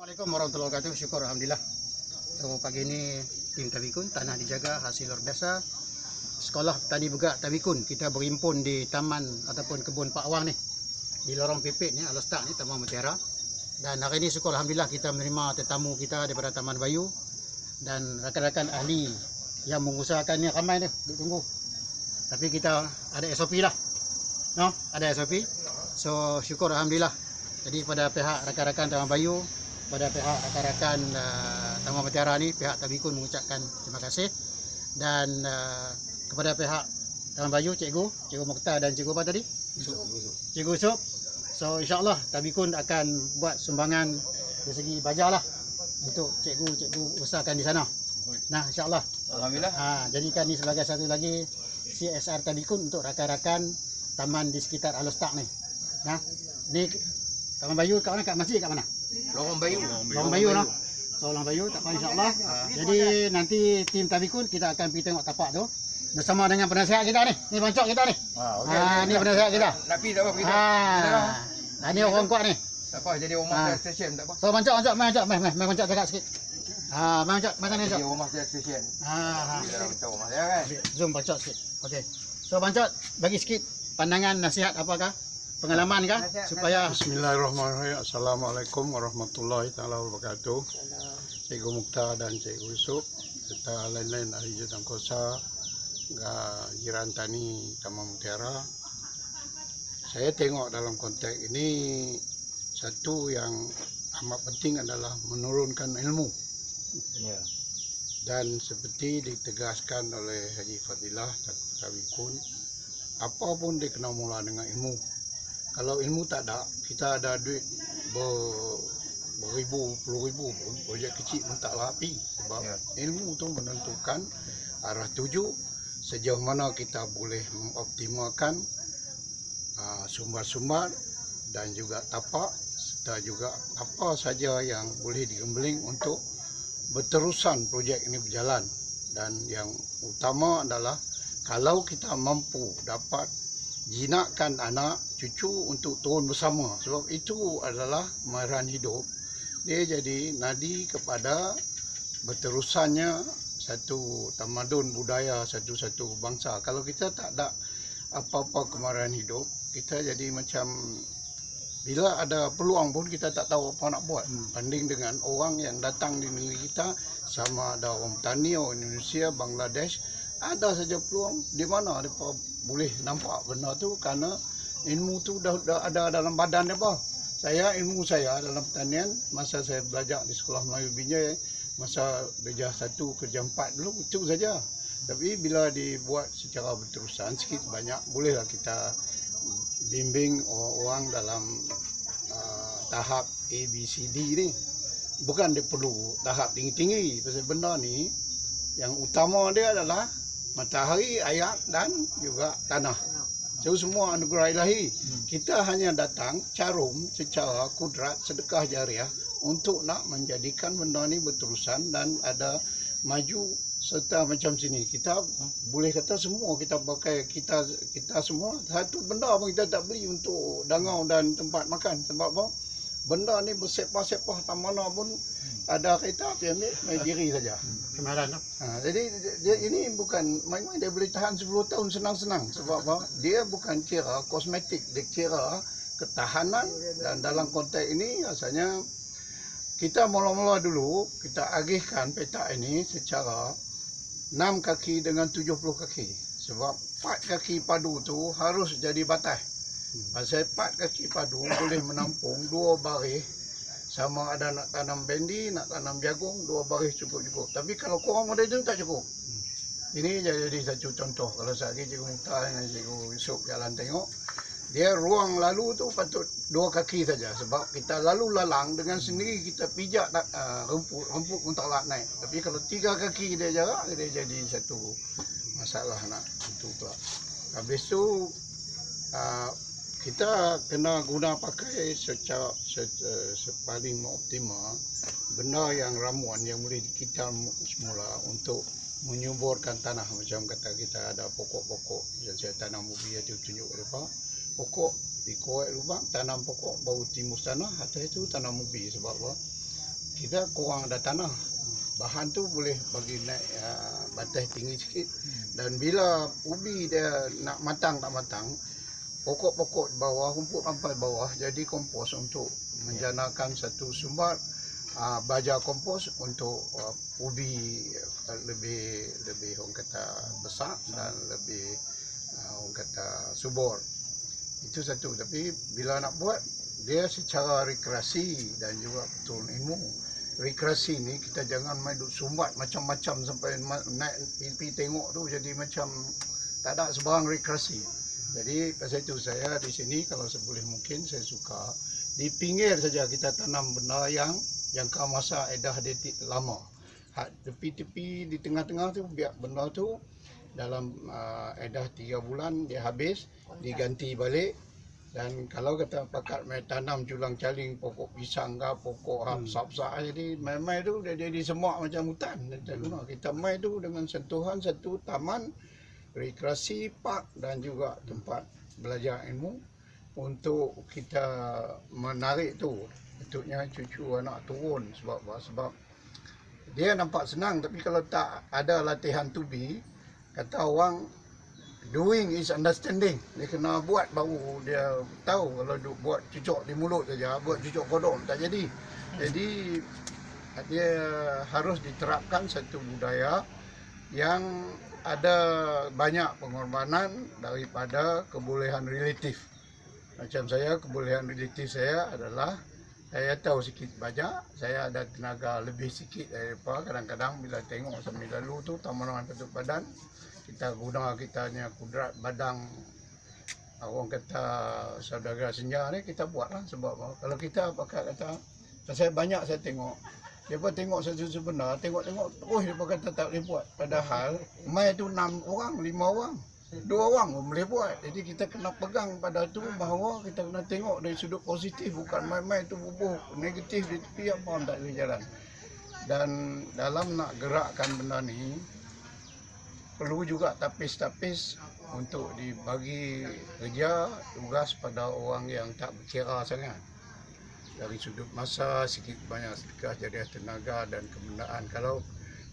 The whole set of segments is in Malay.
Assalamualaikum warahmatullahi wabarakatuh. Syukur alhamdulillah. So pagi ini tim Tabikun, tanah dijaga, hasil luar biasa. Sekolah Tani Begak Tabikun kita berhimpun di taman ataupun kebun Pak Awang ni, di lorong Pipit ni, Alostak ni, Taman Mutiara. Dan hari ini syukur alhamdulillah kita menerima tetamu kita daripada Taman Bayu dan rakan-rakan ahli yang mengusahakan ni ramai ni duk tunggu. Tapi kita ada SOP lah. No, ada SOP. So syukur alhamdulillah. Jadi pada pihak rakan-rakan Taman Bayu, pada pihak rakan-rakan Taman Mutiara ni, pihak Tabikun mengucapkan terima kasih. Dan kepada pihak Taman Bayu, Cikgu Mokhtar dan Cikgu apa tadi? Cikgu Usop. So insyaAllah Tabikun akan buat sumbangan dari segi bajar lah untuk cikgu usahakan di sana. Nah insyaAllah. Alhamdulillah. Jadikan ni sebagai satu lagi CSR Tabikun untuk rakan-rakan taman di sekitar Alostak ni. Nah, ni Taman Bayu kat mana? Kat masjid kat mana? Lorong Bayu. Lorong Bayu lah. So Lorong Bayu tak apa insyaAllah. Jadi nanti tim Tabikun kita akan pergi tengok tapak tu bersama dengan penasihat kita ni. Ni bancok kita ni. Ni penasihat kita. Nak pergi tak apa, pergi. Ni orang kuat ni. Tak apa, jadi rumah station tak apa. So bancok, main bancok cakap sikit. Main bancok, macam ni bancok. Jadi rumah station. Kita dah betul rumah dia kan. Zoom bancok sikit. Okey. So bancok bagi sikit pandangan nasihat apakah? Pengalaman kah supaya Bismillahirrahmanirrahim. Assalamualaikum warahmatullahi taala wabarakatuh. Cikgu Mokhtar dan Cikgu Yusuf serta lain-lain ahli jurukuasa jiran tani Taman Mutiara. Saya tengok dalam konteks ini satu yang amat penting adalah menurunkan ilmu. Dan seperti ditegaskan oleh Haji Fadilah Tabikun, apapun dia kena mula dengan ilmu. Kalau ilmu tak ada, kita ada duit beribu, puluh ribu pun, projek kecil pun tak api. Sebab ilmu tu menentukan arah tuju, sejauh mana kita boleh mengoptimalkan sumber-sumber dan juga tapak, serta juga apa saja yang boleh digembeling untuk berterusan projek ini berjalan. Dan yang utama adalah kalau kita mampu dapat jinakkan anak cucu untuk turun bersama, sebab itu adalah kemahiran hidup. Dia jadi nadi kepada berterusannya satu tamadun budaya satu-satu bangsa. Kalau kita tak ada apa-apa kemahiran hidup, kita jadi macam bila ada peluang pun kita tak tahu apa nak buat. Banding dengan orang yang datang di negeri kita, sama ada orang petani, orang Indonesia, Bangladesh, ada saja peluang di mana mereka boleh nampak benda tu kerana ilmu tu dah ada dalam badan mereka. Ilmu saya dalam pertanian masa saya belajar di Sekolah Melayu Binjai, masa darjah 1 kerja 4 dulu, itu saja. Tapi bila dibuat secara berterusan sikit banyak, bolehlah kita bimbing orang dalam tahap ABCD ni. Bukan dia perlu tahap tinggi-tinggi, pasal benda ni yang utama dia adalah matahari, air dan juga tanah. So semua anugerah ilahi. Kita hanya datang carum secara kudrat sedekah jariah untuk nak menjadikan benda ni berterusan dan ada maju serta macam sini. Kita boleh kata semua kita pakai, kita semua satu benda pun kita tak beli untuk dangau dan tempat makan. Sebab apa? Benda ni bersepah-sepah tak mana pun ada kereta api ambil main diri saja. kemahiran tu. Jadi ini bukan main-main, dia boleh tahan 10 tahun senang-senang. Sebab apa? Dia bukan kira kosmetik, dia kira ketahanan. Dan dalam konteks ini rasanya kita mula-mula dulu kita agihkan petak ini secara 6 kaki dengan 70 kaki. Sebab 4 kaki padu tu harus jadi batas. Pasal 4 kaki padu boleh menampung 2 baris. Sama ada nak tanam bendi, nak tanam jagung, 2 baris cukup-cukup. Tapi kalau kurang pada itu tak cukup. Ini jadi satu contoh. Kalau sekali Cikgu Mokhtar dengan Cikgu Yusuf jalan tengok, dia ruang lalu tu patut 2 kaki saja. Sebab kita lalu lalang dengan sendiri kita pijak rumput pun tak naik. Tapi kalau 3 kaki dia jarak, dia jadi satu masalah nak itu pula. Habis tu kita kena guna pakai secara sepaling optimal benda yang ramuan yang boleh kita semula untuk menyuburkan tanah. Macam kata kita ada pokok-pokok yang saya tanam ubi itu tunjuk apa pokok dikorek lubang, tanam pokok, baru timus tanah, atas itu tanam ubi. Sebab apa? kita kurang ada tanah. Bahan tu boleh bagi naik batas tinggi sikit. Dan bila ubi dia nak matang tak matang, pokok-pokok bawah, rumput sampai bawah jadi kompos untuk menjanakan satu sumber baja kompos untuk ubi lebih orang kata besar dan lebih orang kata subur. Itu satu. Tapi bila nak buat dia secara rekreasi dan juga betul ilmu. Rekreasi ni kita jangan main duk sumbat macam-macam sampai naik pipi tengok tu jadi macam tak ada sebarang rekreasi. Jadi pasal itu saya di sini kalau seboleh mungkin saya suka di pinggir saja kita tanam benda yang jangka masa edah dia lama. Tepi-tepi di tengah-tengah tu biar benda tu dalam edah 3 bulan dia habis, diganti balik. Dan kalau kita pakat main tanam culang-caling pokok pisang ke pokok sap-sap jadi main-main tu dia jadi semak macam hutan. Kita main tu dengan sentuhan satu taman rekreasi, park dan juga tempat belajar ilmu untuk kita menarik tu bentuknya cucu anak turun sebab dia nampak senang tapi kalau tak ada latihan tubi, kata orang doing is understanding. Dia kena buat baru dia tahu. Kalau duk buat cucuk di mulut saja, buat cucuk kodok tak jadi. Jadi dia harus diterapkan satu budaya yang ada banyak pengorbanan daripada kebolehan relatif. Macam saya, kebolehan relatif saya adalah saya tahu sikit banyak, saya ada tenaga lebih sikit daripada kadang-kadang bila tengok sambil lalu tu tamanan bentuk badan, kita guna kitanya kudrat badang orang kata saudara senja ni kita buatlah sebab kalau kita pakai kata saya banyak saya tengok dia pun tengok sesuatu benda tengok-tengok terus dia pun kata tak boleh buat padahal mai tu 6 orang 5 orang 2 orang pun boleh buat. Jadi kita kena pegang pada tu bahawa kita kena tengok dari sudut positif, bukan main-main tu bubuh negatif di tepi apa pun tak boleh jalan. Dan dalam nak gerakkan benda ni perlu juga tapis-tapis untuk dibagi kerja tugas pada orang yang tak berkira sangat. Dari sudut masa sikit banyak sedekah jadi tenaga dan kebendaan. Kalau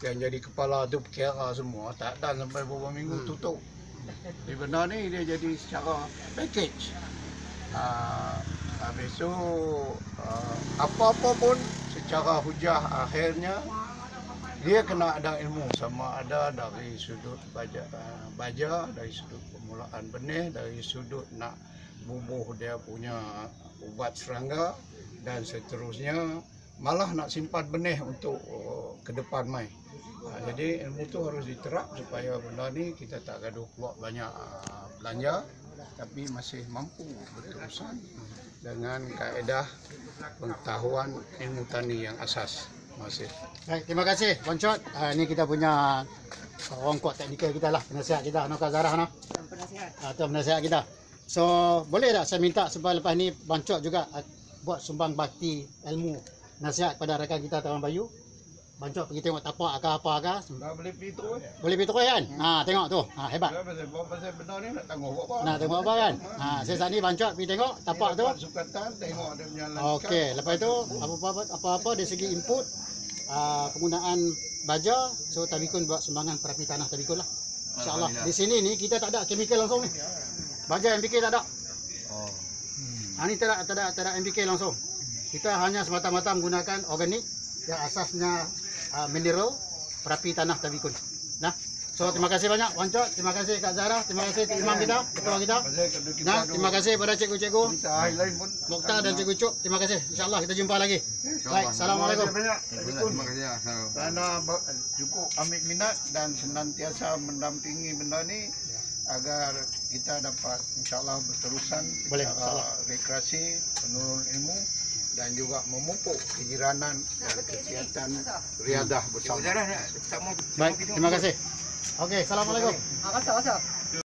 yang jadi kepala tu berkira semua tak ada sampai beberapa minggu tutup. Di benda ni dia jadi secara package. Habis tu apa-apa pun secara hujah akhirnya dia kena ada ilmu, sama ada dari sudut baja, dari sudut permulaan benih, dari sudut nak bubuh dia punya ubat serangga dan seterusnya, malah nak simpan benih untuk ke depan mai. Jadi ilmu tu harus diterap supaya benda ni kita tak gaduh keluar banyak belanja tapi masih mampu berterusan dengan kaedah pengetahuan ilmu tani yang asas. Terima kasih. Baik, terima kasih Puan Chot. Ini kita punya orang kuat teknikal kita lah, penasihat kita, Kak Zarah no. Atau penasihat kita. So, boleh tak saya minta supaya lepas ni Puan Chot juga buat sumbang bakti ilmu nasihat pada rakan kita Taman Bayu. Bancok pergi tengok tapak ke apa ke. Tak boleh pergi terus. Boleh pergi terus kan? Tengok tu. Hebat. Pasal benda ni nak tengok apa. Nak tengok apa kan? Saya saat ni Bancok pergi tengok tapak tu. Sukatan tengok dia punya lanskap. Okey, lepas itu apa-apa dari segi input penggunaan baja, so Tabikun buat sumbangan perapi tanah Tabikun lah. InsyaAllah. Di sini ni kita tak ada chemical langsung ni. Baja NPK tak ada. Ni tak ada NPK langsung. Kita hanya semata-mata menggunakan organik yang asasnya mineral perapi tanah Tabikun. Nah, so terima kasih banyak Puan Chot, terima kasih Kak Zarah, terima kasih imam kita, ketua kita. Nah, terima kasih pada cikgu-cikgu Mokhtar dan cikgu Cuk. Terima kasih. InsyaAllah kita jumpa lagi. Baik, assalamualaikum. Terima kasih. Kerana cukup ambil minat dan senantiasa mendampingi benda ni agar kita dapat insyaAllah berterusan rekreasi, penurun ilmu dan juga memupuk kejiranan dan kegiatan riadah bersama. Baik, terima kasih. Okey, assalamualaikum. Kasih.